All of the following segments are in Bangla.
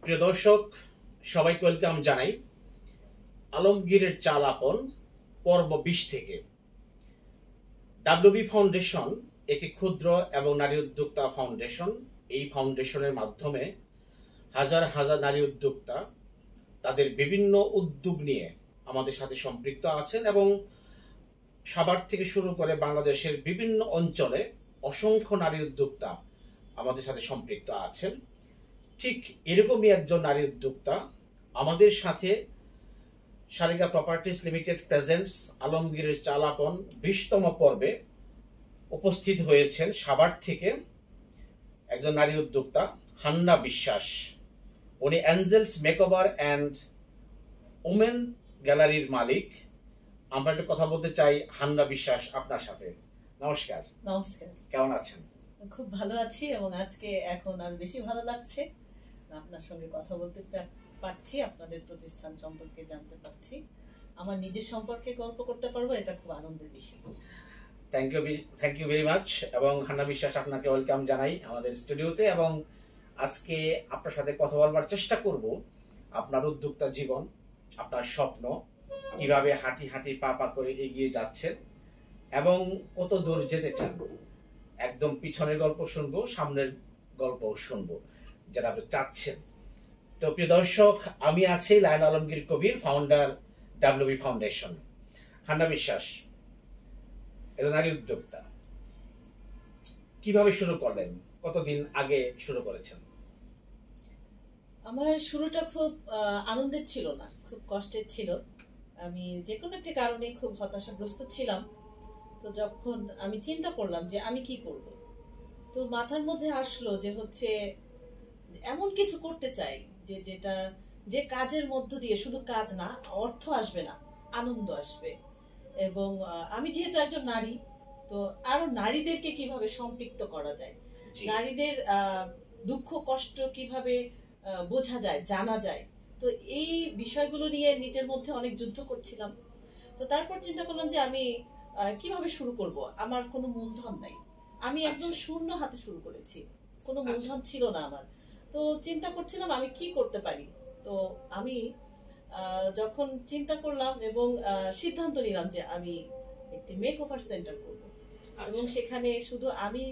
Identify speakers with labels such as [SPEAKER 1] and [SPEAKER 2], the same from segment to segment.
[SPEAKER 1] প্রিয় দর্শক, সবাইকে ওয়েলকাম জানাই আলমগীরের চাল আপন পর্ব 20 থেকে। ডাব্লিউবি ফাউন্ডেশন একটি ক্ষুদ্র এবং নারী উদ্যোক্তা ফাউন্ডেশন। এই ফাউন্ডেশনের মাধ্যমে হাজার হাজার নারী উদ্যোক্তা তাদের বিভিন্ন উদ্যোগ নিয়ে আমাদের সাথে সম্পৃক্ত আছেন এবং সাভার থেকে শুরু করে বাংলাদেশের বিভিন্ন অঞ্চলে অসংখ্য নারী উদ্যোক্তা আমাদের সাথে সম্পৃক্ত আছেন। ঠিক এরকমই একজন নারী উদ্যোক্তা আমাদের সাথে সারিকা প্রপার্টিজ লিমিটেড প্রেজেন্টস আলমগীরের চাল আপন 20তম পর্বে উপস্থিত হয়েছেন সাভার থেকে একজন নারী উদ্যোক্তা হান্না বিশ্বাস। উনি অ্যাঞ্জেলস মেকওভার অ্যান্ড ওমেন গ্যালারির মালিক। আমরা একটু কথা বলতে চাই হান্না বিশ্বাস আপনার সাথে। নমস্কার।
[SPEAKER 2] নমস্কার।
[SPEAKER 1] কেমন আছেন?
[SPEAKER 2] খুব ভালো আছি এবং আজকে এখন আর বেশি ভালো লাগছে আপনার সঙ্গে কথা বলতে পারছি, আপনাদের প্রতিষ্ঠান সম্পর্কে জানতে পারছি, আমার নিজের সম্পর্কে গল্প করতে পারবো, এটা খুব আনন্দের বিষয়।
[SPEAKER 1] Thank you very much. এবং হান্না বিশ্বাস, আপনাকে ওয়েলকাম জানাই আমাদের স্টুডিওতে। এবং আজকে আপনার সাথে কথা বলবার চেষ্টা করব আপনার উদ্যোক্তা জীবন, আপনার স্বপ্ন, কিভাবে হাঁটি হাঁটি পা পা করে এগিয়ে যাচ্ছেন এবং কত দূর যেতে চান। একদম পিছনের গল্প শুনবো, সামনের গল্প শুনবো, যেটা আপনি চাচ্ছেন। তো প্রিয় দর্শক, আমি আছি লায়ন আলমগীর কবির, ফাউন্ডার ডাব্লিউবি ফাউন্ডেশন। হান্না বিশ্বাস এটা নারী উদ্যোক্তা, কিভাবে শুরু করলেন? কতদিন আগে শুরু করেছেন?
[SPEAKER 2] আমার শুরুটা খুব আনন্দের ছিল না, খুব কষ্টের ছিল। আমি যে কোনো একটা কারণে খুব হতাশাগ্রস্ত ছিলাম। তো যখন আমি চিন্তা করলাম যে আমি কি করব, তো মাথার মধ্যে আসলো যে হচ্ছে এমন কিছু করতে চাই যে কাজের মধ্য দিয়ে শুধু কাজ না, অর্থ আসবে না, আনন্দ আসবে। এবং আমি যেহেতু একজন নারী, তো আরো নারীদেরকে কিভাবে সম্পৃক্ত করা যায়, নারীদের দুঃখ কষ্ট কিভাবে বোঝা যায়, জানা যায়, তো এই বিষয়গুলো নিয়ে নিজের মধ্যে অনেক যুদ্ধ করছিলাম। তো তারপর চিন্তা করলাম যে আমি কিভাবে শুরু করব। আমার কোনো মূলধন নাই, আমি একদম শূন্য হাতে শুরু করেছি, কোনো মূলধন ছিল না আমার। তো চিন্তা করছিলাম আমি কি করতে পারি। তো আমি যখন চিন্তা করলাম এবং সিদ্ধান্ত নিলাম যে আমি একটি মেকওভার সেন্টার করব এবং সেখানে শুধু আমি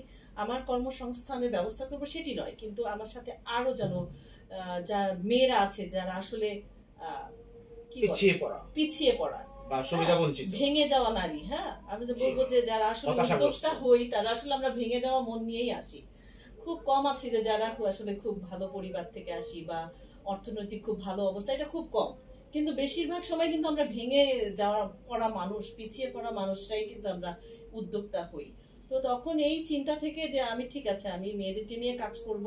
[SPEAKER 2] আমার কর্মসংস্থানের ব্যবস্থা করব সেটি নয়, কিন্তু আমার সাথে আরো যেন যা মেয়েরা আছে যারা আসলে পিছিয়ে পড়া
[SPEAKER 1] বা সুবিধা বঞ্চিত,
[SPEAKER 2] ভেঙে যাওয়া নারী, হ্যাঁ আমি যে বলবো যে যারা আসলে উদ্যোক্তা হই, তারা আসলে আমরা ভেঙে যাওয়া মন নিয়েই আসি। খুব কম আছে যে যারা আসলে খুব ভালো পরিবার থেকে আসি বা অর্থনৈতিক খুব ভালো অবস্থা, এটা খুব কম। কিন্তু বেশিরভাগ সময় কিন্তু আমরা ভেঙে যাওয়া পড়া মানুষ, পিছিয়ে পড়া মানুষরাই কিন্তু আমরা উদ্যোক্তা হই। তো তখন এই চিন্তা থেকে যে আমি ঠিক আছে, আমি মেয়েদেরকে নিয়ে কাজ করব,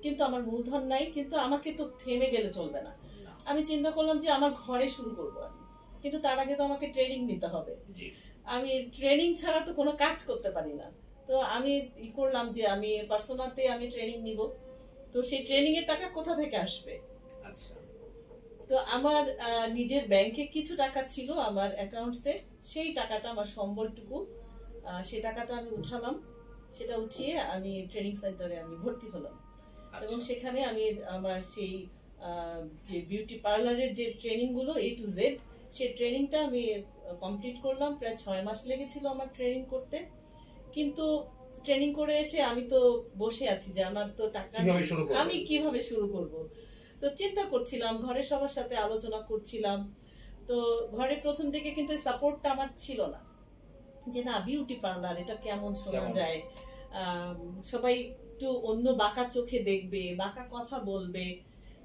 [SPEAKER 2] কিন্তু আমার মূলধন নাই, কিন্তু আমাকে তো থেমে গেলে চলবে না। আমি চিন্তা করলাম যে আমার ঘরে শুরু করব আমি, কিন্তু তার আগে তো আমাকে ট্রেনিং নিতে হবে। আমি ট্রেনিং ছাড়া তো কোনো কাজ করতে পারি না। তো আমি করলাম যে আমি পার্সোনাতে আমি ট্রেনিং নিব। তো সেই ট্রেনিং এর টাকা কোথা থেকে আসবে?
[SPEAKER 1] আচ্ছা,
[SPEAKER 2] তো আমার নিজের ব্যাংকে কিছু টাকা ছিল আমার অ্যাকাউন্টসে, সেই টাকাটা আমার সম্বলটুকু, সেই টাকাটা আমি উঠালাম। সেটা উঠিয়ে আমি ট্রেনিং সেন্টারে আমি ভর্তি হলাম এবং সেখানে আমি আমার সেই যে বিউটি পার্লারের যে ট্রেনিং গুলো A to Z, সেই ট্রেনিংটা আমি কমপ্লিট করলাম। প্রায় 6 মাস লেগেছিল আমার ট্রেনিং করতে। কিন্তু ট্রেনিং করে এসে আমি তো বসে আছি যে আমার তো টাকা, আমি কিভাবে শুরু করব। তো চিন্তা করছিলাম, ঘরে সবার সাথে আলোচনা করছিলাম। তো ঘরে প্রথম দিকে কিন্তু সাপোর্টটা আমার ছিল না, যে না বিউটি পার্লার এটা কেমন শোনা যায়, সবাই একটু অন্য বাঁকা চোখে দেখবে, বাঁকা কথা বলবে।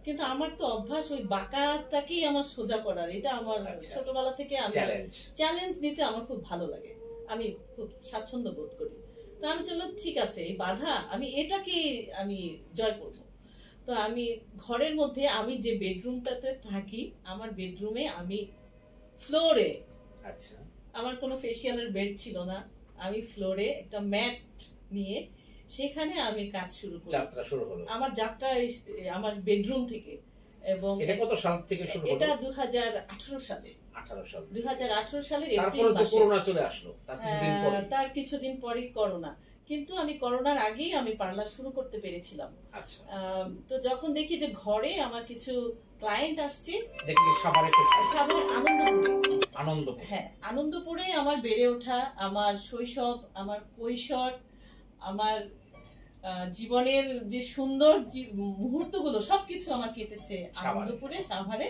[SPEAKER 2] কিন্তু আমার তো অভ্যাস ওই বাঁকাটাকেই আমার সোজা করার, এটা আমার ছোটবেলা থেকে আমি চ্যালেঞ্জ নিতে আমার খুব ভালো লাগে, আমি খুব স্বাচ্ছন্দ্য বোধ করি। তো আমি চললাম ঠিক আছে, এই বাধা আমি এটাকে আমি জয় করব। তো আমি ঘরের মধ্যে, আমি যে বেডরুমটাতে থাকি, আমার বেডরুমে আমি ফ্লোরে, আচ্ছা আমার কোনো ফেসিয়ালের বেড ছিল না, আমি ফ্লোরে একটা ম্যাট নিয়ে সেখানে আমি কাজ শুরু করি। যাত্রা শুরু হলো আমার, যাত্রা আমার বেডরুম থেকে। এবং এটা কত সাল থেকে শুরু হলো? এটা 2018 সালে। 2018 সালের এপ্রিল মাসে। তারপরে তো করোনা চলে আসলো, তার কিছুদিন পরে করোনা। কিন্তু আমি করোনার আগেই আমি পার্লার শুরু করতে পেরেছিলাম।
[SPEAKER 1] আচ্ছা,
[SPEAKER 2] তো যখন দেখি যে ঘরে আমার কিছু ক্লায়েন্ট আসছে,
[SPEAKER 1] দেখি সাভারে কোথায়?
[SPEAKER 2] সাভার আনন্দপুরে।
[SPEAKER 1] আনন্দপুর।
[SPEAKER 2] হ্যাঁ, আনন্দপুরে আমার বেড়ে ওঠা, আমার শৈশব, আমার কৈশোর, আমার জীবনের যে সুন্দর মুহূর্তগুলো সবকিছু আমার কেটেছে আনন্দপুরে, সাভারে।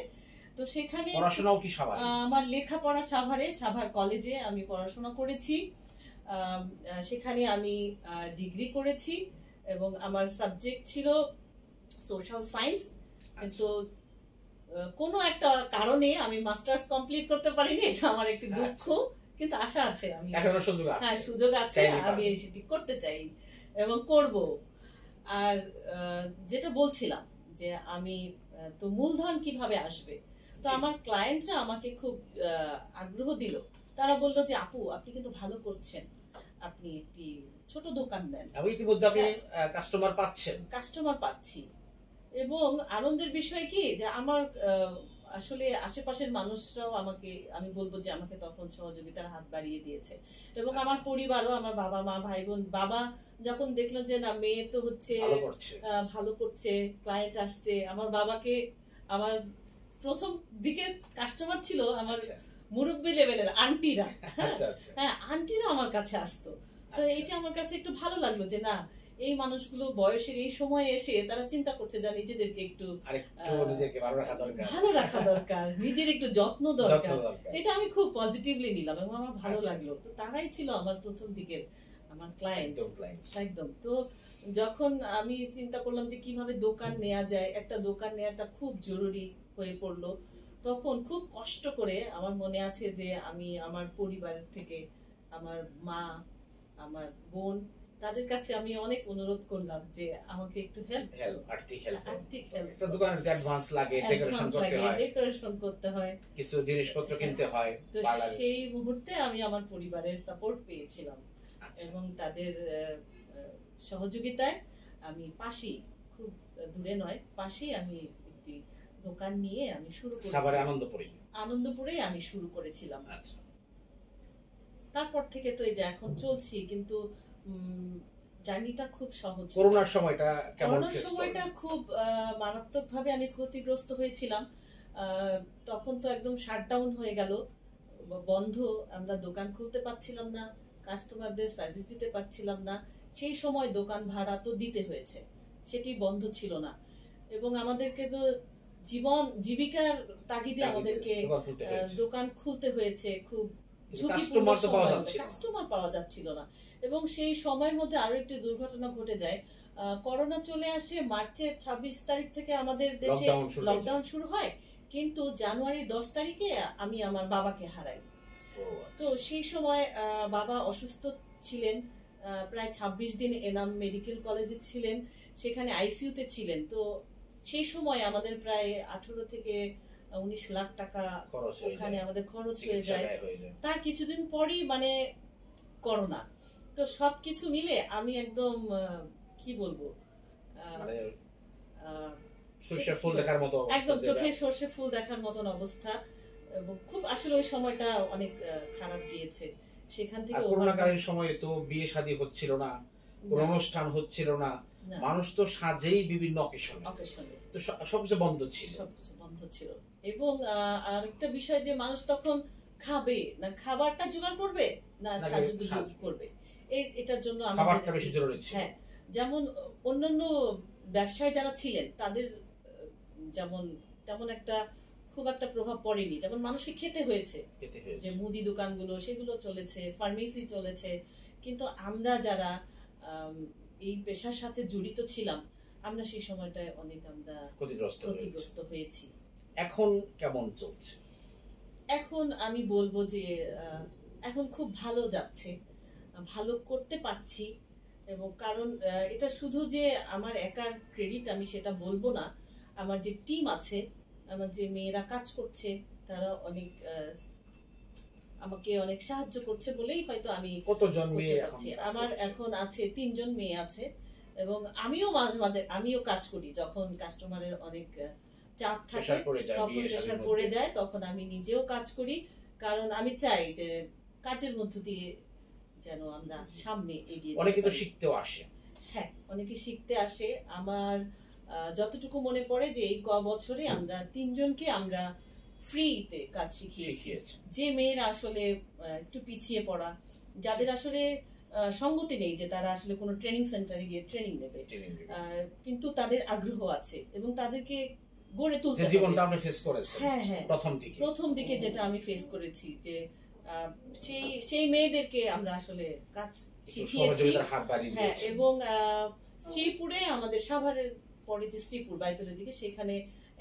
[SPEAKER 2] তো সেখানে
[SPEAKER 1] পড়াশোনাও কি সাভারে?
[SPEAKER 2] আমার লেখাপড়া সাভারে, সাভার কলেজে আমি পড়াশোনা করেছি। সেখানে আমি ডিগ্রি করেছি এবং আমার সাবজেক্ট ছিল সোশ্যাল সায়েন্স। কিন্তু কোনো একটা কারণে আমি মাস্টার্স কমপ্লিট করতে পারিনি, এটা আমার একটি দুঃখ। কিন্তু আশা আছে, আমি
[SPEAKER 1] এখনো সুযোগ আছে।
[SPEAKER 2] হ্যাঁ, সুযোগ আছে, আমি সেটি করতে চাই এবং করব। আর যেটা বলছিলাম যে আমি তো মূলধন কিভাবে আসবে, তো আমার ক্লায়েন্টরা আমাকে খুব আগ্রহ দিল। তারা বলল যে আপু, আপনি কিন্তু ভালো করছেন, আপনি একটি ছোট দোকান দেন।
[SPEAKER 1] আমি ইতিমধ্যে আপনি কাস্টমার পাচ্ছেন?
[SPEAKER 2] কাস্টমার পাচ্ছি, এবং আনন্দের বিষয় কি যে আমার আসলে আশেপাশের মানুষরাও আমাকে, আমি বলবো যে আমাকে তখন সহযোগিতার হাত বাড়িয়ে দিয়েছে। এবং আমার পরিবারও, আমার বাবা মা ভাই বোন, বাবা যখন দেখলো যে না মেয়ে তো হচ্ছে ভালো করছে, ক্লায়েন্ট আসছে, আমার বাবাকে, আমার প্রথম দিকের কাস্টমার ছিল আমার মুরব্বী লেভেলের আন্টিরা। হ্যাঁ, আন্টিরা আমার কাছে আসতো। তো এটা আমার কাছে একটু ভালো লাগলো যে না, এই মানুষগুলো বয়সের এই সময় এসে তারা চিন্তা করছে যে নিজেদেরকে একটু ভালো রাখা দরকার, নিজের একটু যত্ন দরকার। এটা আমি খুব পজিটিভলি নিলাম এবং আমার ভালো লাগলো। তো তারাই ছিল আমার প্রথম দিকের আমার ক্লায়েন্ট একদম। তো যখন আমি চিন্তা করলাম যে কিভাবে দোকান নেওয়া যায়, একটা দোকান নেওয়াটা খুব জরুরি হয়ে পড়লো, তখন খুব কষ্ট করে, আমার মনে আছে যে আমি আমার পরিবারের থেকে, আমার মা, আমার বোন, তাদের কাছে আমি অনেক অনুরোধ করলাম যে আমাকে একটু আর্থিক হেল্প।
[SPEAKER 1] একটা দোকানের অ্যাডভান্স লাগে,
[SPEAKER 2] ডেকোরেশন করতে হয়,
[SPEAKER 1] কিছু জিনিসপত্র কিনতে হয়।
[SPEAKER 2] তো সেই মুহূর্তে আমি আমার পরিবারের সাপোর্ট পেয়েছিলাম এবং তাদের সহযোগিতায় আমি পাশেই, খুব দূরে নয়, পাশেই আমি একটি দোকান নিয়ে আমি শুরু করেছি।
[SPEAKER 1] সাভারে আনন্দপুরেই
[SPEAKER 2] আমি শুরু করেছিলাম। তারপর থেকে তো এই যে এখন চলছি। কিন্তু জার্নিটা খুব সহজ।
[SPEAKER 1] করোনার সময়টা কেমন?
[SPEAKER 2] করোনার সময়টা খুব মারাত্মকভাবে আমি ক্ষতিগ্রস্ত হয়েছিলাম। তখন তো একদম শাটডাউন হয়ে গেল, বন্ধ, আমরা দোকান খুলতে পারছিলাম না, কাস্টমারদের সার্ভিস দিতে পারছিলাম না। সেই সময় দোকান ভাড়া তো দিতে হয়েছে, সেটি বন্ধ ছিল না। এবং আমাদেরকে তো জীবিকার তাগিদে আমাদেরকে দোকান খুলতে হয়েছে। খুব কাস্টমার পাওয়া যাচ্ছিল না। এবং সেই সময়ের মধ্যে আরো একটি দুর্ঘটনা ঘটে যায়। করোনা চলে আসে মার্চের 26 তারিখ থেকে আমাদের দেশে লকডাউন শুরু হয়, কিন্তু জানুয়ারির 10 তারিখে আমি আমার বাবাকে হারাই। তো সেই সময় বাবা অসুস্থ ছিলেন, প্রায় 26 দিন এনাম মেডিকেল কলেজে ছিলেন, সেখানে আইসিইউতে ছিলেন। তো সেই সময় আমাদের প্রায় 18 থেকে 19 লাখ টাকা ওখানে আমাদের খরচ হয়ে যায়। তার কিছুদিন পরই মানে করোনা। তো সবকিছু মিলে আমি একদম কি বলবো, একদম চোখে সর্ষে ফুল দেখার মতন অবস্থা। এবং খুব আসলে ওই সময়টা অনেক খারাপ গিয়েছে। সেখান থেকে
[SPEAKER 1] করোনাকালীন সময়ে তো বিয়ে শাদী হচ্ছিল না, কোনো অনুষ্ঠান হচ্ছিল না, মানুষ তো সাজেই বিভিন্ন অকেশনে, তো সবকিছু বন্ধ
[SPEAKER 2] ছিল। এবং আরেকটা বিষয় যে মানুষ তখন খাবে না, খাবারটা জোগাড় করবে না সাজুগুজু করবে, এটার জন্য
[SPEAKER 1] খাবারটা বেশি জরুরি ছিল।
[SPEAKER 2] হ্যাঁ, যেমন অন্যান্য ব্যবসায় যারা ছিলেন তাদের যেমন তেমন একটা খুব একটা প্রভাব পড়েনি। যেমন মানুষকে খেতে হয়েছে, যে মুদি দোকানগুলো সেগুলো চলেছে, ফার্মেসি চলেছে, কিন্তু আমরা যারা এই পেশার সাথে জড়িত ছিলাম, আমরা সেই সময়টায় অনেক আমরা ক্ষতিগ্রস্ত হয়েছি।
[SPEAKER 1] এখন কেমন চলছে?
[SPEAKER 2] এখন আমি বলবো যে এখন খুব ভালো যাচ্ছে, ভালো করতে পারছি। এবং কারণ এটা শুধু যে আমার একার ক্রেডিট আমি সেটা বলবো না, আমার যে টিম আছে, আমার যে মেয়েরা কাজ করছে, তারা অনেক আমাকে অনেক সাহায্য করছে বলেই হয়তো আমি
[SPEAKER 1] কতজন মেয়ে
[SPEAKER 2] আছি। আমার এখন আছে 3 জন মেয়ে আছে। এবং আমিও মাঝে মাঝে আমিও কাজ করি, যখন কাস্টমারের অনেক চাপ থাকে, তখন প্রেসার পড়ে যায়, তখন আমি নিজেও কাজ করি। কারণ আমি চাই যে কাজের মধ্য দিয়ে যেন আমরা সামনে এগিয়ে
[SPEAKER 1] অনেকে
[SPEAKER 2] যেতে
[SPEAKER 1] তো
[SPEAKER 2] পারি।
[SPEAKER 1] শিখতেও আসে।
[SPEAKER 2] হ্যাঁ, অনেকে শিখতে আসে। আমার যতটুকু মনে পড়ে যে এই বছরে আমরা ৩ জনকে আমরা ফ্রিতে কাজ শিখিয়েছি। যে মেয়েরা আসলে একটু পিছিয়ে পড়া, যাদের আসলে সঙ্গতি নেই যে তারা আসলে কোনো ট্রেনিং সেন্টারে গিয়ে ট্রেনিং নেবে, কিন্তু তাদের আগ্রহ আছে এবং তাদেরকে গড়ে তুলতে হবে।
[SPEAKER 1] জীবনটা আপনি ফেস করেছেন।
[SPEAKER 2] হ্যাঁ হ্যাঁ, প্রথম দিকে যেটা আমি ফেস করেছি যে সেই মেয়েদেরকে আমরা আসলে কাজ শিখিয়েছি। হ্যাঁ, এবং শ্রীপুরে আমাদের সাভারের পরে যে শ্রীপুর বাইবেলের দিকে, সেখানে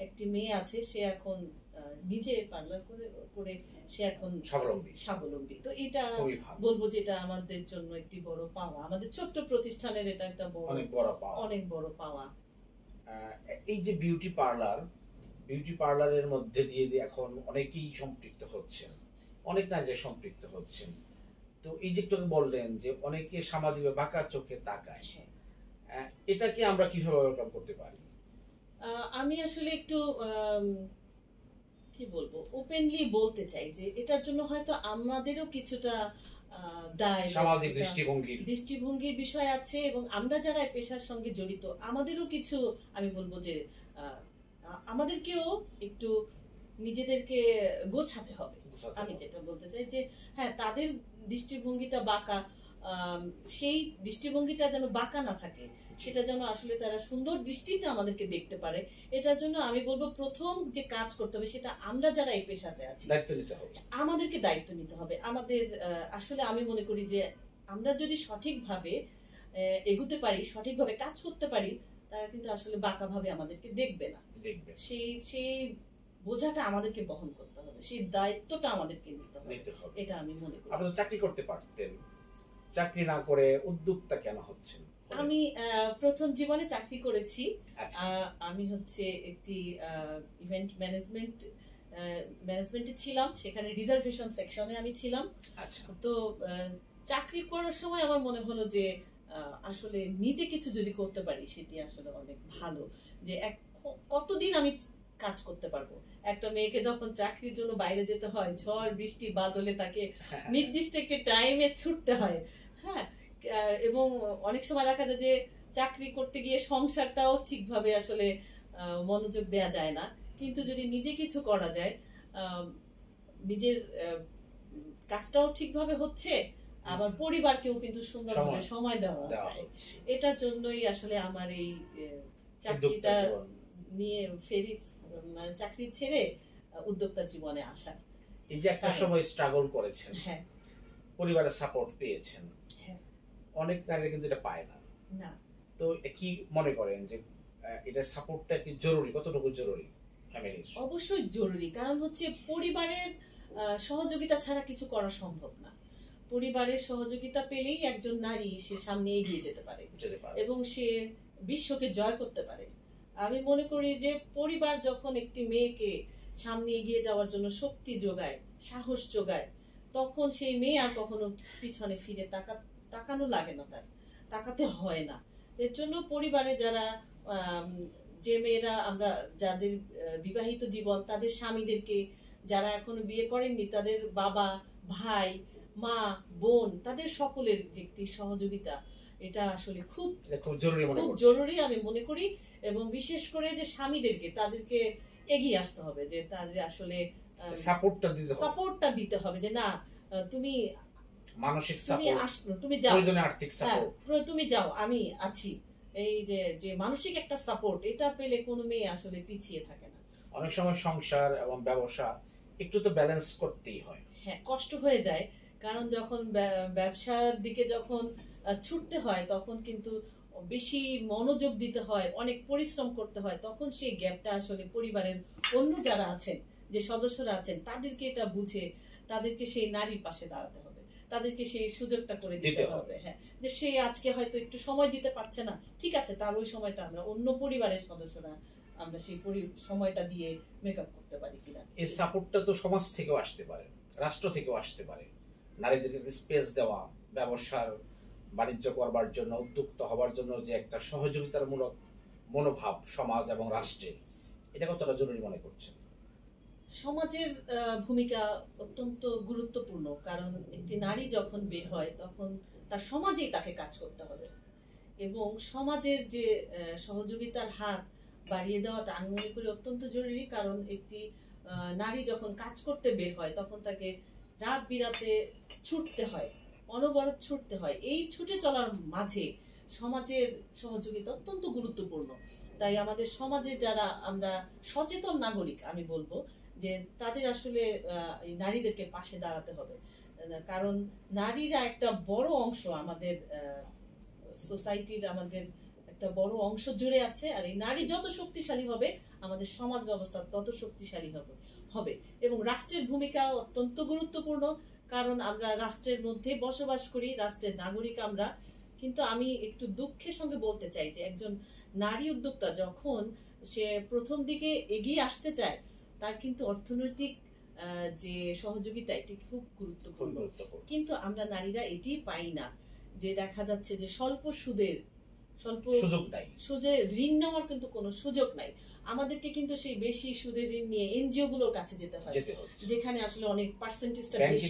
[SPEAKER 2] একটি মেয়ে আছে, সে এখন নিজে পার্লার করে সে এখন স্বাবলম্বী। তো এটা বলবো যে এটা আমাদের জন্য একটি বড় পাওয়া, আমাদের ছোট্ট প্রতিষ্ঠানের এটা একটা অনেক বড় পাওয়া।
[SPEAKER 1] এই যে বিউটি পার্লারের মধ্যে দিয়ে এখন অনেকেই সম্পৃক্ত হচ্ছেন, অনেক নারীরা সম্পৃক্ত হচ্ছেন। তো এই যে একটু বললেন যে অনেকে সামাজিক বাঁকা চোখে তাকায়, এটাকে আমরা কিভাবে ওভারকাম করতে পারি?
[SPEAKER 2] আমি আসলে একটু কি বলবো, ওপেনলি বলতে চাই যে এটার জন্য হয়তো আমাদেরও কিছুটা দায়,
[SPEAKER 1] সামাজিক
[SPEAKER 2] দৃষ্টিভঙ্গির বিষয় আছে, এবং আমরা যারা পেশার সঙ্গে জড়িত আমাদেরও কিছু, আমি বলবো যে আমাদেরকেও একটু নিজেদেরকে গোছাতে হবে। আমি যেটা বলতে চাই যে হ্যাঁ, তাদের দৃষ্টিভঙ্গিটা বাঁকা, সেই দৃষ্টিভঙ্গিটা যেন বাঁকা না থাকে, সেটা যেন আসলে তারা সুন্দর দৃষ্টিতে আমাদেরকে দেখতে পারে। এটার জন্য আমি বলবো প্রথম যে কাজ করতে হবে, সেটা আমরা যারা এই পেশাতে আছি আমাদেরকে দায়িত্ব নিতে হবে। আমাদের আসলে আমি মনে করি যে আমরা যদি সঠিকভাবে এগুতে পারি, সঠিকভাবে কাজ করতে পারি, তারা কিন্তু আসলে বাঁকা ভাবে আমাদেরকে দেখবে না। সেই বোঝাটা আমাদেরকে বহন করতে হবে, সেই দায়িত্বটা আমাদেরকে নিতে হবে, এটা আমি মনে করি।
[SPEAKER 1] আপনি তো চাকরি করতে পারতেন, চাকরি না করে উদ্যোক্তা কেন হচ্ছেন?
[SPEAKER 2] আমি প্রথম জীবনে চাকরি করেছি। আমি হচ্ছে একটি ইভেন্ট ম্যানেজমেন্টে ছিলাম, সেখানে রিজার্ভেশন সেকশনে আমি ছিলাম। তো চাকরি করার সময় আমার মনে হলো যে আসলে নিজে কিছু যদি করতে পারি সেটি আসলে অনেক ভালো। যে কতদিন আমি কাজ করতে পারবো? একটা মেয়েকে যখন চাকরির জন্য বাইরে যেতে হয়, ঝড় বৃষ্টি বাদলে তাকে নির্দিষ্ট একটি টাইমে ছুটতে হয়। হ্যাঁ, এবং অনেক সময় দেখা যায় যে চাকরি করতে গিয়ে সংসারটাও ঠিকভাবে আসলে মনোযোগ দেয়া যায় না। কিন্তু যদি নিজে কিছু করা যায়, নিজের কাজটাও ঠিকভাবে হচ্ছে, আবার পরিবারকেও কিন্তু সুন্দরভাবে সময় দেওয়া যায়। এটার জন্যই আসলে আমার এই চাকরিটা নিয়ে মানে চাকরি ছেড়ে উদ্যোক্তা জীবনে আসা।
[SPEAKER 1] এই যে একটা সময় স্ট্রাগল করেছেন, হ্যাঁ, পরিবারের সাপোর্ট পেয়েছেন, হ্যাঁ, অনেক নারীরা কিন্তু এটা পায় না। তো কি মনে করেন যে এটা সাপোর্টটা কি জরুরি, কতটুকু জরুরি ফ্যামিলির?
[SPEAKER 2] অবশ্যই জরুরি, কারণ হচ্ছে পরিবারের সহযোগিতা ছাড়া কিছু করা সম্ভব না। পরিবারের সহযোগিতা পেলেই একজন নারী সে সামনে এগিয়ে যেতে পারে এবং সে বিশ্বকে জয় করতে পারে। আমি মনে করি যে পরিবার যখন একটি মেয়েকে সামনে এগিয়ে যাওয়ার জন্য শক্তি যোগায়, সাহস যোগায়, তখন সেই মেয়ে আর কখনো পিছনে ফিরে তাকানো লাগে না, তাকাতে হয় না। এর জন্য পরিবারে যারা যে মেয়েরা আমরা যাদের বিবাহিত জীবন, তাদের স্বামীদেরকে, যারা এখনো বিয়ে করেননি, তাদের বাবা, ভাই, মা, বোন, তাদের সকলের যে একটি সহযোগিতা, এটা আসলে খুব জরুরি আমি মনে করি। এবং বিশেষ করে যে স্বামীদেরকে, তাদেরকে এগিয়ে আসতে হবে, যে তাদের আসলে সাপোর্টটা দিতে হবে, যে না, তুমি
[SPEAKER 1] মানসিক সাপোর্ট,
[SPEAKER 2] তুমি যাও, আর্থিক সাপোর্ট, তুমি যাও, আমি আছি। এই যে মানসিক একটা সাপোর্ট, এটা পেলে কোনো মেয়ে আসলে পিছিয়ে থাকে না।
[SPEAKER 1] অনেক সময় সংসার এবং ব্যবসা একটু তো ব্যালেন্স করতেই হয়।
[SPEAKER 2] হ্যাঁ, কষ্ট হয়ে যায়, কারণ যখন ব্যবসার দিকে যখন ছুটতে হয়, তখন কিন্তু বেশি মনোযোগ দিতে হয়, অনেক পরিশ্রম করতে হয়। তখন সেই গ্যাপটা আসলে পরিবারের অন্য যারা আছেন, যে সদস্যরা আছেন, তাদেরকে এটা বুঝে তাদেরকে সেই নারীর পাশে দাঁড়াতে হবে, তাদেরকে সেই সুযোগটা করে দিতে হবে। হ্যাঁ, যে সে আজকে হয়তো একটু সময় দিতে পারছে না, ঠিক আছে, তার ওই সময়টা আমরা অন্য পরিবারের সদস্যরা আমরা সেই সময়টা দিয়ে মেকআপ করতে পারি কিনা।
[SPEAKER 1] এই সাপোর্টটা তো সমাজ থেকেও আসতে পারে, রাষ্ট্র থেকেও আসতে পারে। নারীদেরকে স্পেস দেওয়া, ব্যবসার বাণিজ্য করবার জন্য, উদ্যোক্তা হবার জন্য যে একটা সহযোগিতার মূলক মনোভাব সমাজ এবং রাষ্ট্রের, এটা কতটা জরুরি মনে করছেন?
[SPEAKER 2] সমাজের ভূমিকা অত্যন্ত গুরুত্বপূর্ণ, কারণ একটি নারী যখন বের হয় তখন তার সমাজেই তাকে কাজ করতে হবে, এবং সমাজের যে সহযোগিতার হাত বাড়িয়ে দেওয়াটা আমি মনে করি অত্যন্ত জরুরি। কারণ একটি নারী যখন কাজ করতে বের হয় তখন তাকে রাত বিরাতে ছুটতে হয়, অনবরত ছুটতে হয়। এই ছুটে চলার মাঝে সমাজের সহযোগিতা অত্যন্ত গুরুত্বপূর্ণ। তাই আমাদের সমাজে যারা আমরা সচেতন নাগরিক, আমি বলবো যে তাদের আসলে এই নারীদেরকে পাশে দাঁড়াতে হবে। কারণ নারীরা একটা বড় অংশ আমাদের সোসাইটির, আমাদের একটা বড় অংশ জুড়ে আছে। আর এই নারী যত শক্তিশালী হবে আমাদের সমাজ ব্যবস্থা তত শক্তিশালী হবে। এবং রাষ্ট্রের ভূমিকা অত্যন্ত গুরুত্বপূর্ণ, কারণ আমরা রাষ্ট্রের মধ্যে বসবাস করি, রাষ্ট্রের নাগরিক আমরা। কিন্তু আমি একটু দুঃখের সঙ্গে বলতে চাই যে একজন নারী উদ্যোক্তা যখন সে প্রথম দিকে এগিয়ে আসতে চায়, তার কিন্তু অর্থনৈতিক যে সহযোগিতা এটি খুব গুরুত্বপূর্ণ। কিন্তু আমরা নারীরা এটি পাই না। যে দেখা যাচ্ছে যে স্বল্প সুদে ঋণ নেওয়ার কিন্তু কোনো সুযোগ নাই। আমাদেরকে কিন্তু সেই বেশি সুদের ঋণ নিয়ে এনজিও গুলোর কাছে যেতে হয়, যেখানে আসলে অনেক পার্সেন্টেজটা বেশি,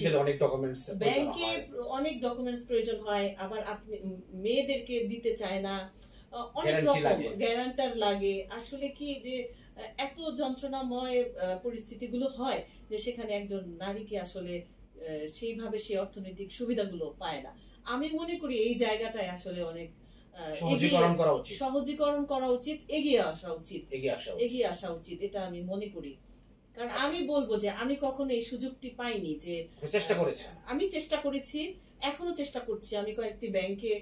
[SPEAKER 2] ব্যাংকে অনেক ডকুমেন্টস প্রয়োজন হয়। আবার আপনি মেয়েদেরকে দিতে চায় না, অনেক রকম গ্যারান্টার লাগে। আসলে কি যে এত যন্ত্রণাময় পরিস্থিতিগুলো হয় যে সেখানে একজন নারীকে আসলে সেইভাবে সে অর্থনৈতিক সুবিধাগুলো পায় না। আমি মনে করি এই জায়গাটায় আসলে অনেক সহজীকরণ করা উচিত, এগিয়ে আসা উচিত, এটা আমি মনে করি। কারণ আমি বলবো যে আমি কখনো এই সুযোগটি পাইনি, যে আমি চেষ্টা করেছি, এখনো চেষ্টা করছি। আমি কয়েকটি ব্যাংকে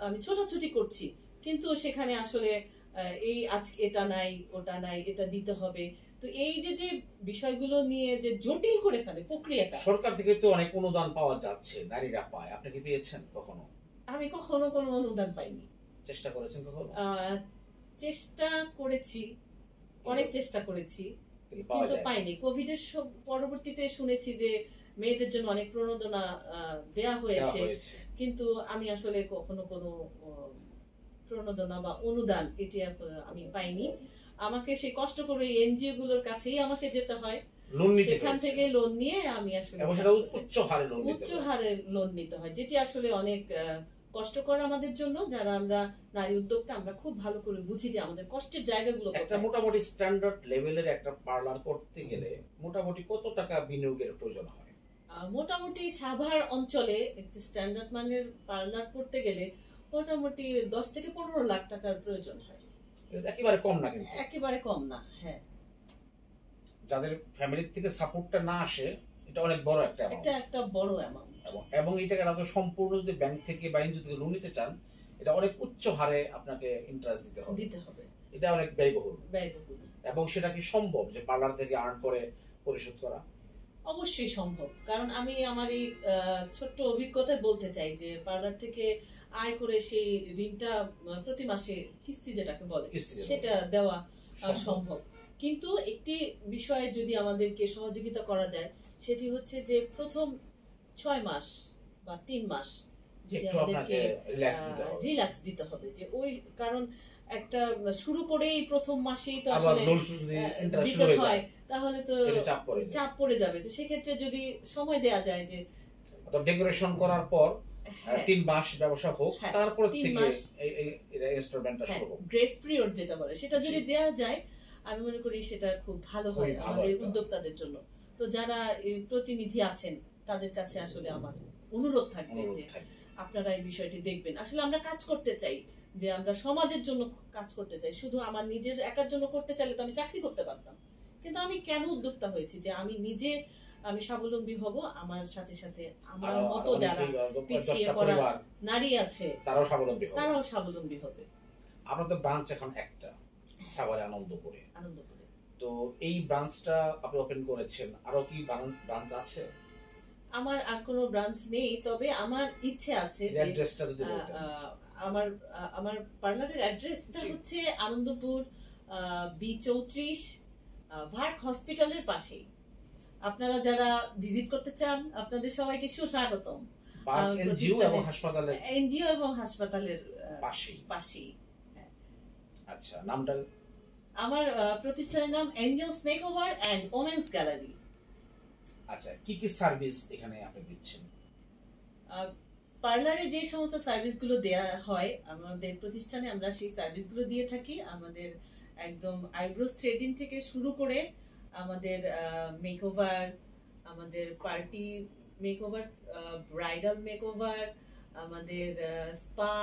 [SPEAKER 2] আমি ছোটাছুটি করছি, কিন্তু সেখানে আসলে এই আজকে এটা নাই, ওটা নাই, এটা দিতে হবে। তো এই যে বিষয়গুলো নিয়ে যে জটিল করে ফেলে প্রক্রিয়াটা।
[SPEAKER 1] সরকার থেকে তো অনেক অনুদান পাওয়া যাচ্ছে, নারীরা পায়, আপনি কি পেয়েছেন কখনো?
[SPEAKER 2] আমি কখনো কোনো অনুদান পাইনি।
[SPEAKER 1] চেষ্টা করেছেন কখনো?
[SPEAKER 2] চেষ্টা করেছি, অনেক চেষ্টা করেছি, কিন্তু পাইনি। কোভিড এর পরবর্তীতে শুনেছি যে মেয়েদের জন্য অনেক প্রণোদনা দেয়া হয়েছে, কিন্তু আমি আসলে কখনো কোনো প্রণোদনা বা অনুদান এটি আমি পাইনি। আমাকে সেই কষ্ট করে এনজিও গুলোর কাছেই আমাকে যেতে হয়, সেখান থেকে লোন নিয়ে আমি আসলে উচ্চ হারে লোন নিতে হয়, যেটি আসলে অনেক কষ্টকর আমাদের জন্য। যারা আমরা নারী উদ্যোক্তা, আমরা খুব ভালো করে বুঝি যে আমাদের কষ্টের জায়গাগুলো কোথায়।
[SPEAKER 1] একটা মোটামুটি স্ট্যান্ডার্ড লেভেলের একটা পার্লার করতে গেলে মোটামুটি কত টাকা বিনিয়োগের প্রয়োজন হয়?
[SPEAKER 2] মোটামুটি সাভার অঞ্চলে একটি স্ট্যান্ডার্ড মানের পার্লার করতে গেলে মোটামুটি 10 থেকে 15 লাখ টাকার প্রয়োজন হয়।
[SPEAKER 1] একেবারে কম না, কিন্তু
[SPEAKER 2] একেবারে কম না। হ্যাঁ,
[SPEAKER 1] যাদের ফ্যামিলি থেকে সাপোর্টটা না আসে, এটা অনেক বড় একটা
[SPEAKER 2] বড় অ্যামাউন্ট। এবং
[SPEAKER 1] এই টাকাটা তো সম্পূর্ণ যদি ব্যাংক থেকে বা এনজিও থেকে লোন নিতে চান, এটা অনেক উচ্চ হারে আপনাকে ইন্টারেস্ট দিতে হবে। এটা অনেক ব্যয়বহুল। এবং সেটা কি সম্ভব যে পার্লার থেকে আর্ন করে পরিশোধ করা?
[SPEAKER 2] অবশ্যই সম্ভব। কারণ আমি আমার এই ছোট্ট অভিজ্ঞতায় বলতে চাই যে পার্লার থেকে আয় করে সেই ঋণটা প্রতি মাসে কিস্তি যেটাকে বলে সেটা দেওয়া সম্ভব। কিন্তু একটি বিষয়ে যদি আমাদেরকে সহযোগিতা করা যায়, সেটি হচ্ছে যে প্রথম 6 মাস বা 3 মাস যদি আমাদেরকে রিল্যাক্স দিতে হবে। যে ওই কারণ একটা শুরু করেই প্রথম মাসেই তো আসলে দিতে হয়, তাহলে তো চাপ পড়ে যাবে। তো সেক্ষেত্রে যদি সময় দেয়া যায়, যে
[SPEAKER 1] ডেকোরেশন করার পর 3 মাস ব্যবসা হোক, তারপর থেকে এই ইনস্টলমেন্টটা শুরু হোক,
[SPEAKER 2] গ্রেস পিরিয়ড যেটা বলে, সেটা যদি দেয়া যায়, আমি মনে করি সেটা খুব ভালো হয় আমাদের উদ্যোক্তাদের জন্য। তো যারা প্রতিনিধি আছেন তাদের কাছে আসলে আমার অনুরোধ থাকবে যে আপনারা এই বিষয়টি দেখবেন। আসলে আমরা কাজ করতে চাই, যে আমরা সমাজের জন্য কাজ করতে চাই। শুধু আমার নিজের একার জন্য করতে চাইলে তো আমি চাকরি করতে পারতাম, কিন্তু আমি কেন উদ্যোক্তা হয়েছি যে আমি স্বাবলম্বী হব, আমার সাথে সাথে আমার মতো যারা পিছিয়ে পড়া নারী আছে
[SPEAKER 1] তারাও
[SPEAKER 2] স্বাবলম্বী হবে।
[SPEAKER 1] আপনাদের ব্রাঞ্চ এখন একটা সাভারে আনন্দপুরে। তো এই ব্রাঞ্চটা আপনি ওপেন করেছেন, আরো কি ব্রাঞ্চ আছে?
[SPEAKER 2] আমার আর কোনো ব্রাঞ্চ নেই, তবে আমার ইচ্ছে আছে যে
[SPEAKER 1] অ্যাড্রেসটা যদি বলতেন।
[SPEAKER 2] আমার পার্লারের অ্যাড্রেসটা হচ্ছে আনন্দপুর B34 ভার্ক হসপিটালের পাশেই। আপনারা যারা ভিজিট করতে চান, আপনাদের সবাইকে সুস্বাগতম।
[SPEAKER 1] এনজিও এবং হাসপাতালের পাশেই।
[SPEAKER 2] হ্যাঁ।
[SPEAKER 1] আচ্ছা, নামটা
[SPEAKER 2] আমার প্রতিষ্ঠানের নাম Angels Makeover and Women's Gallery.
[SPEAKER 1] আচ্ছা, কি কি সার্ভিস এখানে আপনি দিচ্ছেন?
[SPEAKER 2] পার্লারে যে সমস্ত সার্ভিসগুলো দেয়া হয় আমাদের প্রতিষ্ঠানে আমরা সেই সার্ভিসগুলো দিয়ে থাকি। আমাদের একদম আইব্রোস থ্রেডিং থেকে শুরু করে আমাদের মেকওভার, আমাদের পার্টি মেকওভার, ব্রাইডাল মেকওভার, আমাদের spa,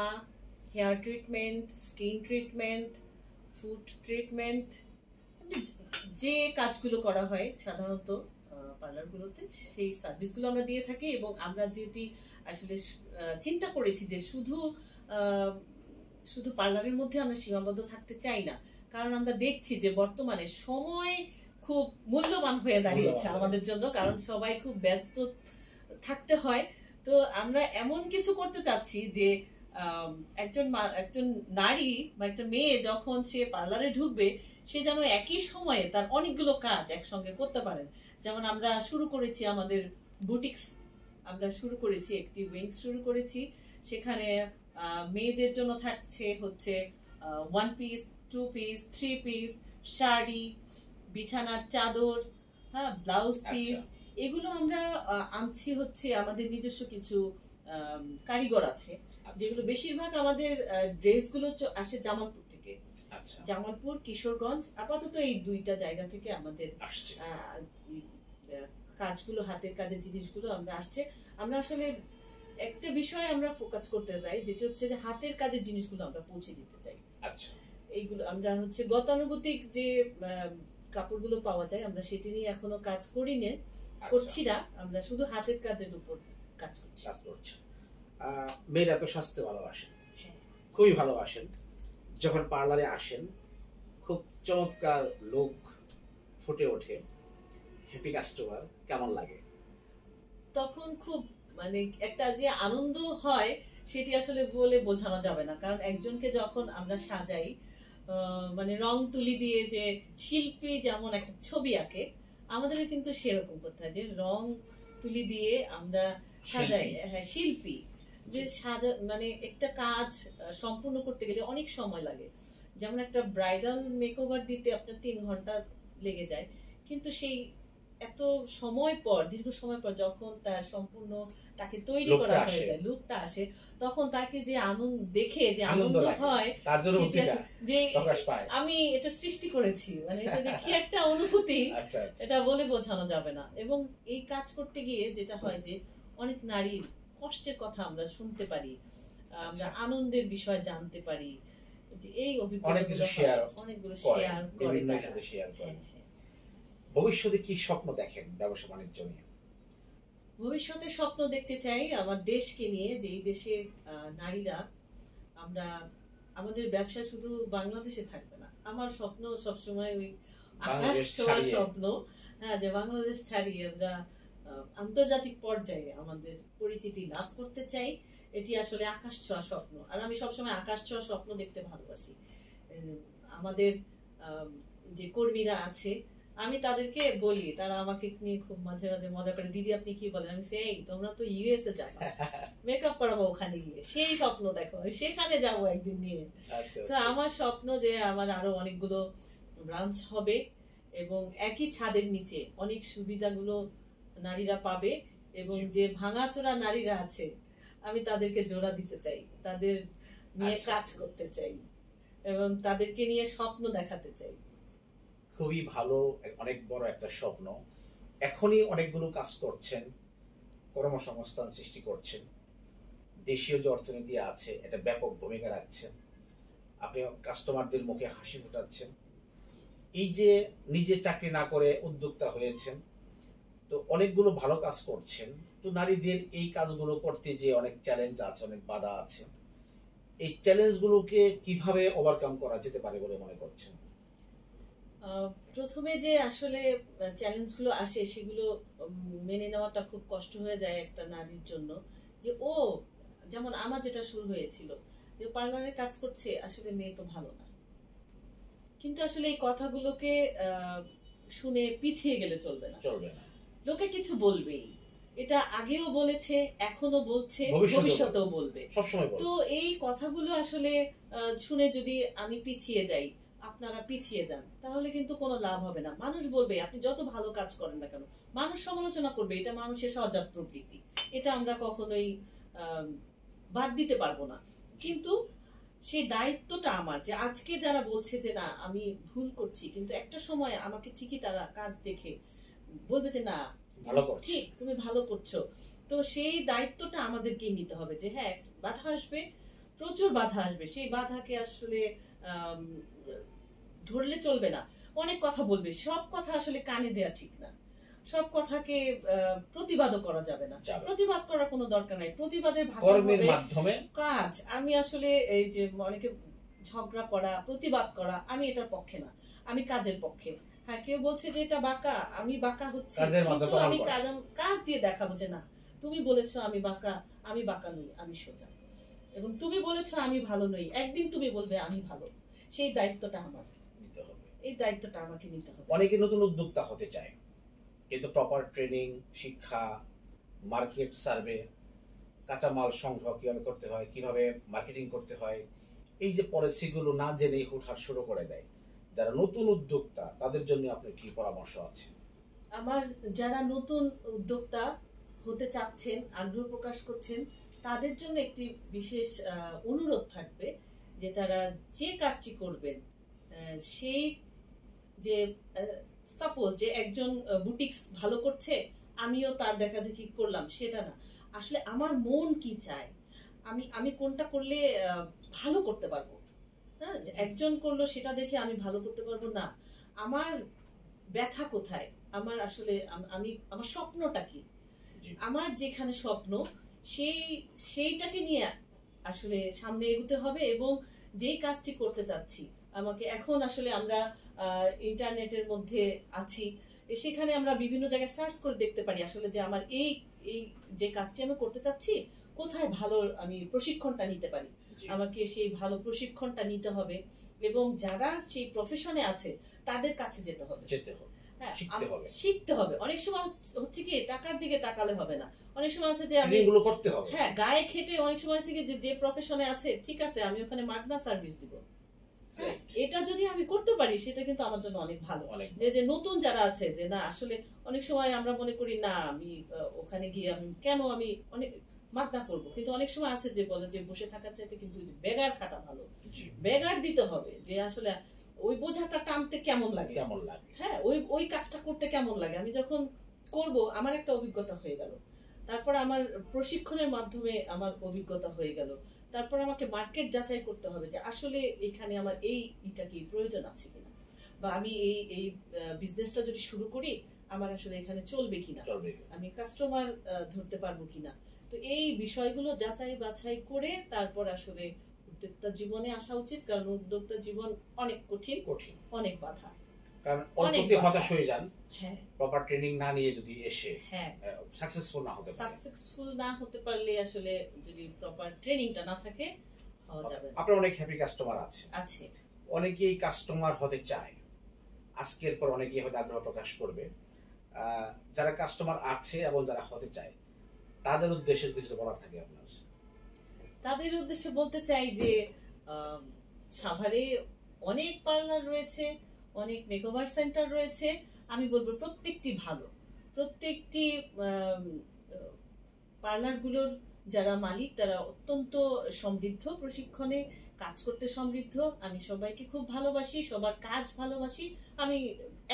[SPEAKER 2] hair treatment, skin treatment, food treatment, যে কাজগুলো করা হয় সাধারণত পার্লারগুলোতে সেই সার্ভিসগুলো আমরা দিয়ে থাকি। এবং আমরা যেটি আসলে চিন্তা করেছি যে শুধু পার্লারের মধ্যে আমরা সীমাবদ্ধ থাকতে চাই না, কারণ আমরা দেখছি যে বর্তমানে সময় খুব মূল্যবান হয়ে দাঁড়িয়েছে আমাদের জন্য, কারণ সবাই খুব ব্যস্ত থাকতে হয়। তো আমরা এমন কিছু করতে চাচ্ছি যে একজন নারী বা একটা মেয়ে যখন সে পার্লারে ঢুকবে সে যেন একই সময়ে তার অনেকগুলো কাজ একসঙ্গে করতে পারেন। যেমন আমরা শুরু করেছি আমাদের বুটিক্স, আমরা শুরু করেছি একটি উইংস শুরু করেছি, সেখানে মেয়েদের জন্য থাকছে হচ্ছে 1 পিস, 2 পিস, 3 পিস, শাড়ি, বিছানার চাদর, হ্যাঁ, ব্লাউজ পিস। এগুলো আমরা আনছি হচ্ছে আমাদের নিজস্ব কিছু কারিগর আছে, যেগুলো বেশিরভাগ আমাদের ড্রেসগুলো আসে জামালপুর থেকে। জামালপুর, কিশোরগঞ্জ, আপাতত এই দুইটা জায়গা থেকে আমাদের কাজগুলো, হাতের কাজের জিনিসগুলো আমরা আসছে। আমরা আসলে একটা বিষয় আমরা ফোকাস করতে চাই, যেটা হচ্ছে যে হাতের কাজের জিনিসগুলো আমরা পৌঁছে দিতে চাই।
[SPEAKER 1] আচ্ছা,
[SPEAKER 2] এইগুলো আমরা হচ্ছে গতানুগতিক যে কাপড়গুলো পাওয়া যায় আমরা সেটি নিয়ে এখনো কাজ করছি না, আমরা শুধু হাতের কাজের উপর কাজ করছি।
[SPEAKER 1] মেয়েরা তো স্বাস্থ্য ভালোবাসেন, খুবই ভালোবাসেন। যখন পার্লারে আসেন খুব চমৎকার লোক ফুটে ওঠে, হ্যাপি কাস্টমার, কেমন লাগে?
[SPEAKER 2] তখন খুব মানে একটা যে আনন্দ হয় সেটি আসলে বলে বোঝানো যাবে না, কারণ একজনকে যখন আমরা সাজাই, মানে রং তুলি দিয়ে যে শিল্পী যেমন একটা ছবি আঁকে, আমাদের কিন্তু সেরকম করতে হয় যে রং তুলি দিয়ে আমরা সাজাই। হ্যাঁ, শিল্পী যে মানে একটা কাজ সম্পূর্ণ করতে গেলে অনেক সময় লাগে। যেমন একটা ব্রাইডাল মেকওভার দিতে আপনার 3 ঘন্টা লেগে যায়, কিন্তু সেই এত সময় পর, দীর্ঘ সময় পর যখন তার সম্পূর্ণ তাকে তৈরি করা হয়ে যায়, লুকটা আসে, তখন তাকে যে আনন্দ দেখে যে আনন্দ হয়, যে আমি এটা সৃষ্টি করেছি, মানে এটা যে কি একটা অনুভূতি, এটা বলে বোঝানো যাবে না। এবং এই কাজ করতে গিয়ে যেটা হয় যে অনেক নারীর কষ্টের কথা আমরা শুনতে পারি, আমরা আনন্দের বিষয় জানতে পারি, যে এই অভিজ্ঞতাগুলো অনেকগুলো শেয়ার করে।
[SPEAKER 1] ভবিষ্যতে কি স্বপ্ন দেখেন ব্যবসা বাণিজ্য নিয়ে?
[SPEAKER 2] ভবিষ্যতে স্বপ্ন দেখতে চাই আমার দেশকে নিয়ে, যে এই দেশের নারীরা, আমরা আমাদের ব্যবসা শুধু বাংলাদেশে থাকবে না। আমার স্বপ্ন সবসময় ওই আকাশ ছোঁয়ার স্বপ্ন, হ্যাঁ, যে বাংলাদেশ ছাড়িয়ে আমরা আন্তর্জাতিক পর্যায়ে আমাদের পরিচিতি লাভ করতে চাই। এটি আসলে আকাশ ছোঁয়া স্বপ্ন, আর আমি সবসময় আকাশ ছোঁয়া স্বপ্ন দেখতে ভালোবাসি। আমাদের যে কর্মীরা আছে, আমি তাদেরকে বলি, তারা আমাকে নিয়ে খুব মাঝে মাঝে মজা করে, দিদি আপনি কি বলেন? আমি সেই, তোমরা তো ইউএসএ যাবে, মেকআপ করাবো ওখানে গিয়ে, সেই স্বপ্ন দেখো, সেখানে যাবো একদিন নিয়ে। তো আমার স্বপ্ন যে আমার আরো অনেকগুলো ব্রাঞ্চ হবে এবং একই ছাদের নিচে অনেক সুবিধাগুলো নারীরা পাবে, এবং যে ভাঙাচোরা নারীরা আছে আমি তাদেরকে জোড়া দিতে চাই, তাদের নিয়ে কাজ করতে চাই এবং তাদেরকে নিয়ে স্বপ্ন দেখাতে চাই।
[SPEAKER 1] খুবই ভালো, অনেক বড় একটা স্বপ্ন। এখনই অনেকগুলো কাজ করছেন, কর্মসংস্থান সৃষ্টি করছেন, দেশীয় যে অর্থনীতি আছে এটা ব্যাপক ভূমিকা রাখছেন, আপনি কাস্টমারদের মুখে হাসি ফোটাচ্ছেন। এই যে নিজে চাকরি না করে উদ্যোক্তা হয়েছেন, তো অনেকগুলো ভালো কাজ করছেন। তো নারীদের এই কাজগুলো করতে যে অনেক চ্যালেঞ্জ আছে, অনেক বাধা আছে, এই চ্যালেঞ্জগুলোকে কিভাবে ওভারকাম করা যেতে পারে বলে মনে করছেন?
[SPEAKER 2] প্রথমে যে আসলে চ্যালেঞ্জগুলো আসে সেগুলো মেনে নেওয়াটা খুব কষ্ট হয়ে যায় একটা নারীর জন্য। যে যেমন আমার যেটা শুরু হয়েছিল, যে পার্লারে কাজ করছে, আসলে মেয়ে তো ভালো না, কিন্তু আসলে এই কথাগুলোকে শুনে পিছিয়ে গেলে চলবে না। লোকে কিছু বলবেই, এটা আগেও বলেছে, এখনো বলছে, ভবিষ্যতেও বলবে। তো এই কথাগুলো আসলে শুনে যদি আমি পিছিয়ে যাই, আপনারা পিছিয়ে যান, তাহলে কিন্তু কোনো লাভ হবে না। মানুষ বলবে, আপনি যত ভালো কাজ করেন না কেন, মানুষ সমালোচনা করবে, এটা মানুষের সহজাত প্রবৃত্তি, এটা আমরা কখনোই বাদ দিতে পারবো না। কিন্তু সেই দায়িত্বটা আমার, যে আজকে যারা বলছে যে না আমি ভুল করছি, কিন্তু একটা সময় আমাকে ঠিকই তারা কাজ দেখে বলবে যে না
[SPEAKER 1] ভালো করছো,
[SPEAKER 2] ঠিক তুমি ভালো করছো। তো সেই দায়িত্বটা আমাদেরকেই নিতে হবে যে হ্যাঁ বাধা আসবে, প্রচুর বাধা আসবে, সেই বাধাকে আসলে ধরলে চলবে না। অনেক কথা বলবে, সব কথা আসলে কানে দেয়া ঠিক না, সব কথাকে প্রতিবাদও করা যাবে না। প্রতিবাদ করার কোনো দরকার নাই, প্রতিবাদের ভাষা হবে কাজ। আমি আসলে এই যে অনেকে ঝগড়া করা, প্রতিবাদ করা, আমি এটার পক্ষে না, আমি কাজের পক্ষে। হ্যাঁ, কেউ বলছে যে এটা বাঁকা, আমি বাঁকা হচ্ছি, কিন্তু আমি কাজ দিয়ে দেখাবো যে না তুমি বলেছো আমি বাঁকা, আমি বাঁকা নই, আমি সোজা। এবং তুমি বলেছো আমি ভালো নই, একদিন তুমি বলবে আমি ভালো। সেই দায়িত্বটা আমার নিতে হবে, এই দায়িত্বটা আমাকে নিতে হবে।
[SPEAKER 1] অনেকে নতুন উদ্যোক্তা হতে চায়, কিন্তু প্রপার ট্রেনিং, শিক্ষা, মার্কেট সার্ভে, কাঁচামাল সংগ্রহ কিভাবে করতে হয়, কিভাবে মার্কেটিং করতে হয়, এই যে পলিসিগুলো না জেনেই হুটহাট শুরু করে দেয়, যারা নতুন উদ্যোক্তা তাদের জন্য আপনার কি পরামর্শ আছে?
[SPEAKER 2] আমার যারা নতুন উদ্যোক্তা হতে চাচ্ছেন, আগ্রহ প্রকাশ করছেন, তাদের জন্য একটি বিশেষ অনুরোধ থাকবে যে তারা যে কাজটি করবেন সেই যে সাপোজ যে একজন বুটিক্স ভালো করছে, আমিও তার দেখাদেখি করলাম, সেটা না। আসলে আমার মন কি চায়, আমি কোনটা করলে ভালো করতে পারবো। হ্যাঁ, একজন করলো সেটা দেখে আমি ভালো করতে পারবো না, আমার ব্যথা কোথায়, আমার আসলে আমার স্বপ্নটা কি, আমার যেখানে স্বপ্ন সেইটাকে নিয়ে আসলে সামনে এগোতে হবে। এবং যেই কাজটি করতে চাচ্ছি, আমাকে এখন আসলে আমরা ইন্টারনেটের মধ্যে আছি, সেখানে আমরা বিভিন্ন জায়গায় সার্চ করে দেখতে পারি আসলে যে আমার এই যে কাজটি আমি করতে চাচ্ছি কোথায় ভালো আমি প্রশিক্ষণটা নিতে পারি। আমাকে সেই ভালো প্রশিক্ষণটা নিতে হবে এবং যারা সেই প্রফেশনে আছে তাদের কাছে যেতে হবে, শিখতে হবে। অনেক সময় হচ্ছে কি টাকার দিকে তাকালে হবে না, অনেক সময় আছে যে আমি এগুলো করতে হবে, হ্যাঁ গায়ে খেটে। অনেক সময় আছে কি যে প্রফেশনে আছে, ঠিক আছে আমি ওখানে মাগনা সার্ভিস দিব, এটা যদি আমি করতে পারি সেটা কিন্তু আমার জন্য অনেক ভালো। যে নতুন যারা আছে যে না আসলে অনেক সময় আমরা মনে করি না আমি ওখানে গিয়ে আমি কেন আমি অনেক মাগনা করবো, কিন্তু অনেক সময় আছে যে বলে যে বসে থাকার চাইতে কিন্তু বেগার খাটা ভালো, বেগার দিতে হবে, যে আসলে ওই বোঝাটা টানতে কেমন লাগে, হ্যাঁ ওই কাজটা করতে কেমন লাগে। আমি যখন করব আমার একটা অভিজ্ঞতা হয়ে গেল, তারপর আমার প্রশিক্ষণের মাধ্যমে আমার অভিজ্ঞতা হয়ে গেল, তারপর আমাকে মার্কেট যাচাই করতে হবে যে আসলে এখানে আমার এইটা কি প্রয়োজন আছে কিনা, বা আমি এই বিজনেসটা যদি শুরু করি আমার আসলে এখানে চলবে কিনা, আমি কাস্টমার ধরতে পারবো কিনা। তো এই বিষয়গুলো যাচাই বাছাই করে তারপর আসলে উদ্যোক্তা জীবনে আসা উচিত, কারণ উদ্যোক্তা জীবন অনেক কঠিন, অনেক বাধা,
[SPEAKER 1] কারণ অল্পতে হতাশ হয়ে যান। হ্যাঁ, প্রপার ট্রেনিং না নিয়ে যদি এসে সাকসেসফুল
[SPEAKER 2] না হতে পারলে আসলে যদি প্রপার ট্রেনিংটা না থাকে হওয়া যাবে না।
[SPEAKER 1] আপনার অনেক হ্যাপি কাস্টমার আছে, অনেকেই কাস্টমার হতে চায়, আজকের পর অনেকেই হয়তো আগ্রহ প্রকাশ করবে। যারা কাস্টমার আছে এবং যারা হতে চায় তাদের উদ্দেশ্যে কিছু বলার থাকে আপনার?
[SPEAKER 2] তাদের উদ্দেশ্যে বলতে চাই যে সাভারে অনেক পার্লার রয়েছে, অনেক মেকওভার সেন্টার রয়েছে। আমি বলবো প্রত্যেকটি ভালো, প্রত্যেকটি পার্লারগুলোর যারা মালিক তারা অত্যন্ত সমৃদ্ধ, প্রশিক্ষণে কাজ করতে সমৃদ্ধ। আমি সবাইকে খুব ভালোবাসি, সবার কাজ ভালোবাসি, আমি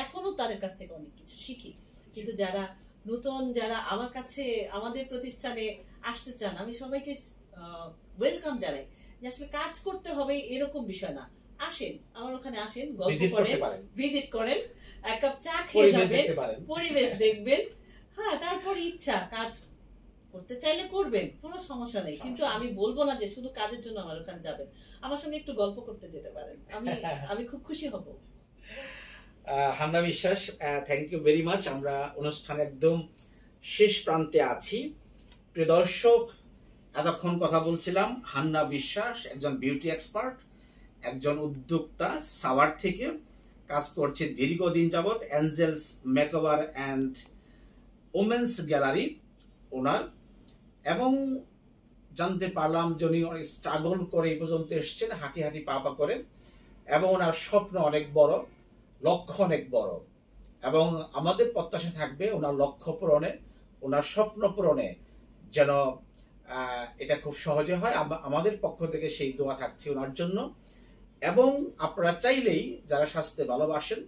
[SPEAKER 2] এখনো তাদের কাছ থেকে অনেক কিছু শিখি। কিন্তু যারা নতুন, যারা আমার কাছে আমাদের প্রতিষ্ঠানে আসতে চান, আমি সবাইকে ওয়েলকাম জানাই যে আসলে কাজ করতে হবে এরকম বিষয় না, আসেন আমার ওখানে, আসেন গল্প করেন, ভিজিট করেন, এক কাপ চা খেয়ে যাবেন, পরিবেশ দেখবেন, হ্যাঁ তারপর ইচ্ছা কাজ করতে চাইলে করবেন, কোনো সমস্যা নেই। কিন্তু আমি বলবো না যে শুধু কাজের জন্য আমার ওখানে যাবেন, আমার সঙ্গে একটু গল্প করতে যেতে পারেন, আমি খুব খুশি হব।
[SPEAKER 1] হান্না বিশ্বাস, থ্যাংক ইউ ভেরি মাচ। আমরা অনুষ্ঠান একদম শেষ প্রান্তে আছি। প্রিয় দর্শক, এতক্ষণ কথা বলছিলাম হান্না বিশ্বাস, একজন বিউটি এক্সপার্ট, একজন উদ্যোক্তা, সাভার থেকে কাজ করছে দীর্ঘদিন যাবৎ, Angels Makeover and Women's Gallery owner. এবং জানতে পারলাম যে উনি অনেক স্ট্রাগল করে এই পর্যন্ত এসছেন, হাঁটি হাঁটি পা পা করে। এবং ওনার স্বপ্ন অনেক বড়, লক্ষ্য অনেক বড়, এবং আমাদের প্রত্যাশা থাকবে ওনার লক্ষ্য পূরণে, ওনার স্বপ্ন পূরণে যেন এটা খুব সহজে হয়। আমাদের পক্ষ থেকে সেই দোয়া থাকছে ওনার জন্য। এবং আপনারা চাইলেই, যারা স্বাস্থ্যে ভালোবাসেন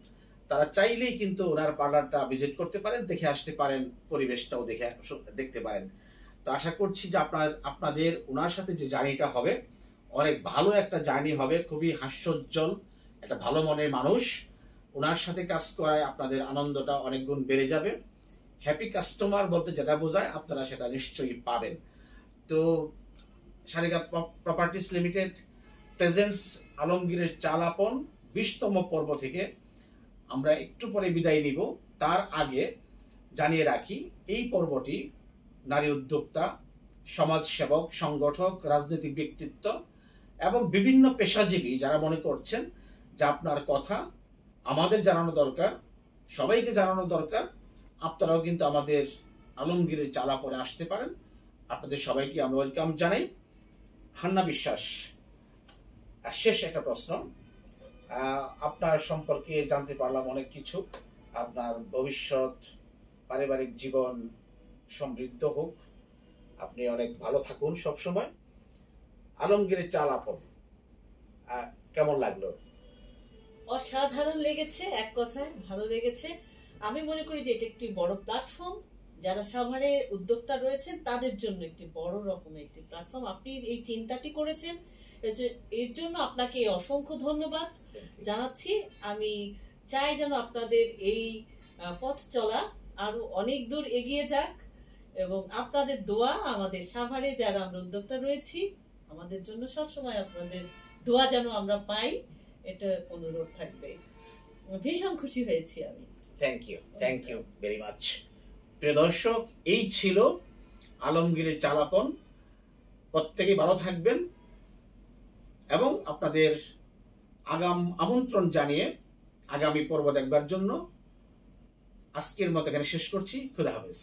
[SPEAKER 1] তারা চাইলেই কিন্তু ওনার পার্লারটা ভিজিট করতে পারেন, দেখে আসতে পারেন, পরিবেশটাও দেখতে পারেন। তো আশা করছি যে আপনাদের ওনার সাথে যে জার্নিটা হবে অনেক ভালো একটা জার্নি হবে, খুবই হাস্যোজ্জ্বল, একটা ভালো মনের মানুষ। ওনার সাথে কাজ করায় আপনাদের আনন্দটা অনেক গুণ বেড়ে যাবে। হ্যাপি কাস্টমার বলতে যেটা বোঝায় আপনারা সেটা নিশ্চয়ই পাবেন। তো সারিকা প্রপার্টিস লিমিটেড প্রেজেন্টস আলমগীরের চাল আপন 20তম পর্ব থেকে আমরা একটু পরে বিদায় নিব। তার আগে জানিয়ে রাখি, এই পর্বটি নারী উদ্যোক্তা, সমাজসেবক, সংগঠক, রাজনৈতিক ব্যক্তিত্ব এবং বিভিন্ন পেশাজীবী যারা মনে করছেন যে আপনার কথা আমাদের জানানো দরকার, সবাইকে জানানো দরকার, আপনারাও কিন্তু আমাদের আলমগীরের চাল আপনে আসতে পারেন। আপনাদের সবাইকে আমরা ওয়েলকাম জানাই। হান্না বিশ্বাস, শেষ একটা প্রশ্ন, আপনার সম্পর্কে জানতে পারলাম অনেক কিছু। আপনার ভবিষ্যৎ, পারিবারিক জীবন সমৃদ্ধ হোক, আপনি অনেক ভালো থাকুন সব সময়। আলমগীরের চাল আপন কেমন লাগলো?
[SPEAKER 2] অসাধারণ লেগেছে, এক কথায় ভালো লেগেছে। আমি মনে করি যে এটা একটি বড় প্ল্যাটফর্ম, যারা সাভারে উদ্যোক্তা রয়েছেন তাদের জন্য একটি বড় রকমের একটি প্ল্যাটফর্ম। আপনি এই চিন্তাটি করেছেন, এর জন্য আপনাকে অসংখ্য ধন্যবাদ জানাচ্ছি। আমি চাই যেন আপনাদের এই পথ চলা আরো অনেক দূর এগিয়ে যাক, এবং আপনাদের দোয়া আমাদের সাভারে যারা আমরা উদ্যোক্তা রয়েছি আমাদের জন্য সবসময় আপনাদের দোয়া যেন আমরা পাই, এটা অনুরোধ থাকবে। ভীষণ খুশি হয়েছি আমি।
[SPEAKER 1] Thank you very much. প্রিয় দর্শক, এই ছিল আলমগীরের চাল আপন। প্রত্যেকে ভালো থাকবেন এবং আপনাদের আমন্ত্রণ জানিয়ে আগামী পর্ব দেখবার জন্য আজকের মতো এখানে শেষ করছি। খুদা হাফেজ।